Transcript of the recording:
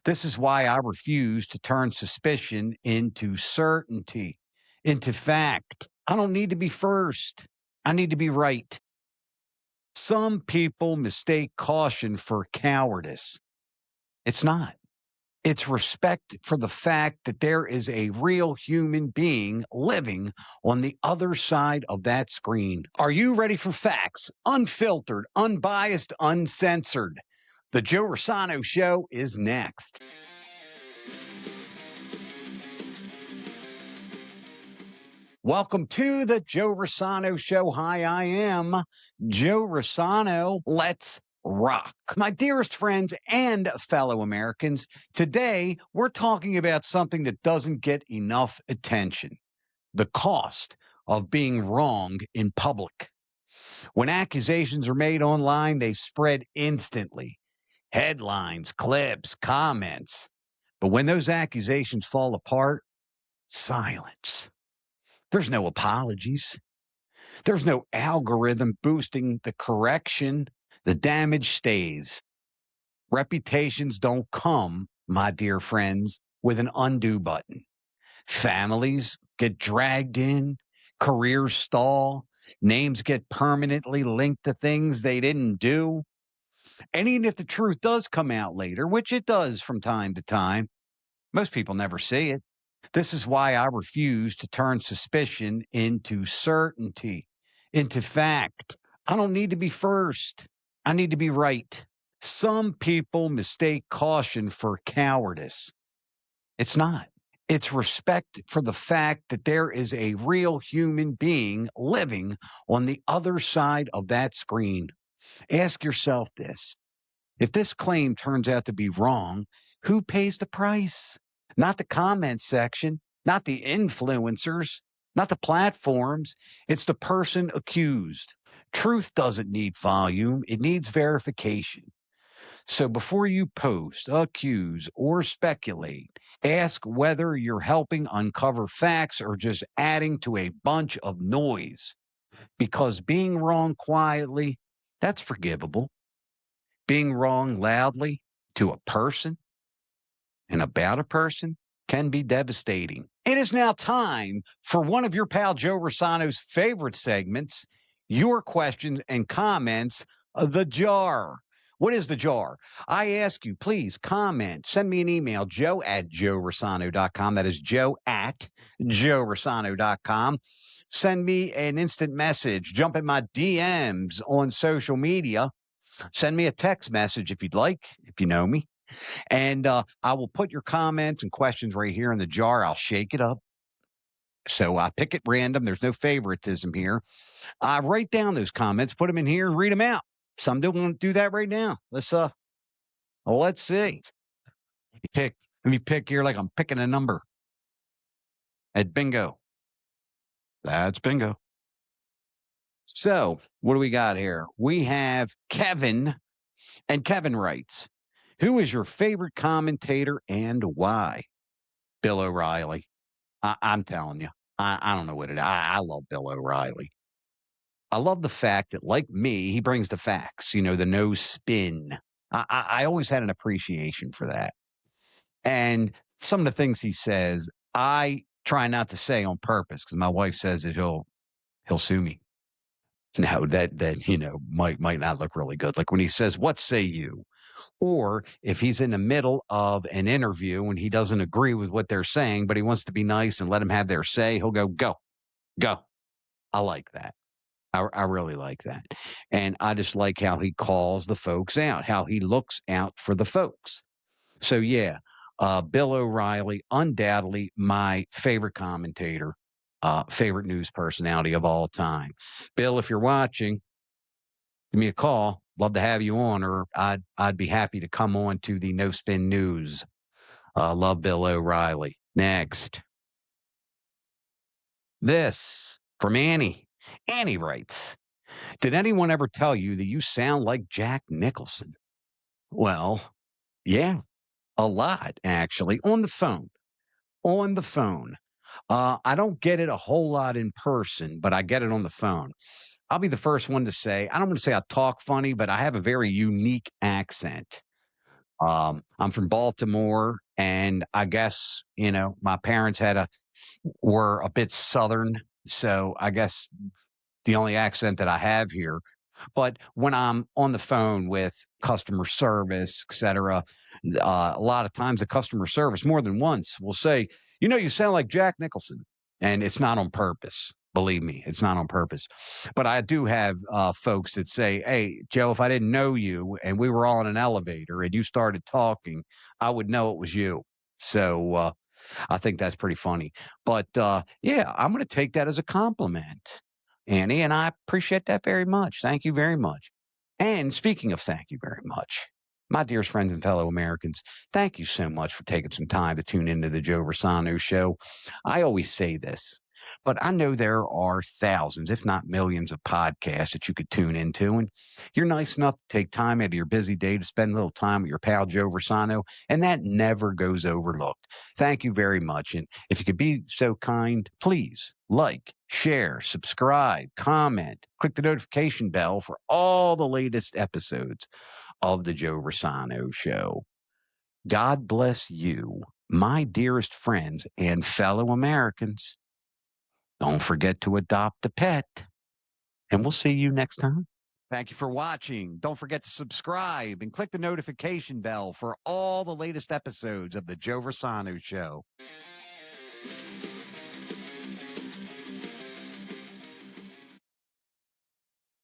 This is why I refuse to turn suspicion into certainty, into fact. I don't need to be first. I need to be right. Some people mistake caution for cowardice. It's not. It's respect for the fact that there is a real human being living on the other side of that screen. Are you ready for facts? Unfiltered, unbiased, uncensored. The Joe Rosano Show is next. Welcome to the Joe Rosano Show. Hi, I am Joe Rosano. Let's rock. My dearest friends and fellow Americans, today we're talking about something that doesn't get enough attention: the cost of being wrong in public. When accusations are made online, they spread instantly. Headlines, clips, comments. But when those accusations fall apart, silence. There's no apologies. There's no algorithm boosting the correction. The damage stays. Reputations don't come, my dear friends, with an undo button. Families get dragged in, careers stall, names get permanently linked to things they didn't do. And even if the truth does come out later, which it does from time to time, most people never see it. This is why I refuse to turn suspicion into certainty, into fact. I don't need to be first. I need to be right. Some people mistake caution for cowardice. It's not. It's respect for the fact that there is a real human being living on the other side of that screen. Ask yourself this: if this claim turns out to be wrong, who pays the price? Not the comment section, not the influencers, not the platforms. It's the person accused. Truth doesn't need volume, it needs verification. So before you post, accuse, or speculate, ask whether you're helping uncover facts or just adding to a bunch of noise. Because being wrong quietly, that's forgivable. Being wrong loudly to a person and about a person can be devastating. It is now time for one of your pal Joe Rosano's favorite segments: your questions and comments, the jar. What is the jar? I ask you, please comment. Send me an email, joe@joerosano.com. That is joe@joerosano.com. Send me an instant message. Jump in my DMs on social media. Send me a text message if you'd like, if you know me. And I will put your comments and questions right here in the jar. I'll shake it up. So I pick it random. There's no favoritism here. I write down those comments, put them in here, and read them out. So I'm going to do that right now. Let's see. Let me pick here like I'm picking a number. At bingo. That's bingo. So what do we got here? We have Kevin, and Kevin writes, who is your favorite commentator and why? Bill O'Reilly. I'm telling you, I don't know what it is. I love Bill O'Reilly. I love the fact that, like me, he brings the facts, the no spin. I always had an appreciation for that. And some of the things he says, I try not to say on purpose because my wife says that he'll sue me. No, that might not look really good. Like when he says, "What say you?" Or if he's in the middle of an interview and he doesn't agree with what they're saying, but he wants to be nice and let them have their say, he'll go, go, go. I like that. I really like that. And I just like how he calls the folks out, how he looks out for the folks. So, yeah, Bill O'Reilly, undoubtedly my favorite commentator, favorite news personality of all time. Bill, if you're watching, give me a call. Love to have you on, or I'd be happy to come on to the No Spin News. Love Bill O'Reilly. Next. This from Annie. Annie writes, did anyone ever tell you that you sound like Jack Nicholson? Well, yeah, a lot, actually, on the phone. On the phone. I don't get it a whole lot in person, but I get it on the phone. I'll be the first one to say, I don't want to say I talk funny, but I have a very unique accent. I'm from Baltimore, and I guess, my parents were a bit Southern. So I guess the only accent that I have here. But when I'm on the phone with customer service, et cetera, a lot of times the customer service more than once will say, you sound like Jack Nicholson. And it's not on purpose. Believe me, it's not on purpose. But I do have folks that say, hey, Joe, if I didn't know you and we were all in an elevator and you started talking, I would know it was you. So I think that's pretty funny. But yeah, I'm going to take that as a compliment, Annie, and I appreciate that very much. Thank you very much. And speaking of thank you very much, my dearest friends and fellow Americans, thank you so much for taking some time to tune into the Joe Rosano Show. I always say this, but I know there are thousands, if not millions, of podcasts that you could tune into. And you're nice enough to take time out of your busy day to spend a little time with your pal Joe Rosano, and that never goes overlooked. Thank you very much. And if you could be so kind, please like, share, subscribe, comment, click the notification bell for all the latest episodes of the Joe Rosano Show. God bless you, my dearest friends and fellow Americans. Don't forget to adopt a pet, and we'll see you next time. Thank you for watching. Don't forget to subscribe and click the notification bell for all the latest episodes of the Joe Rosano Show.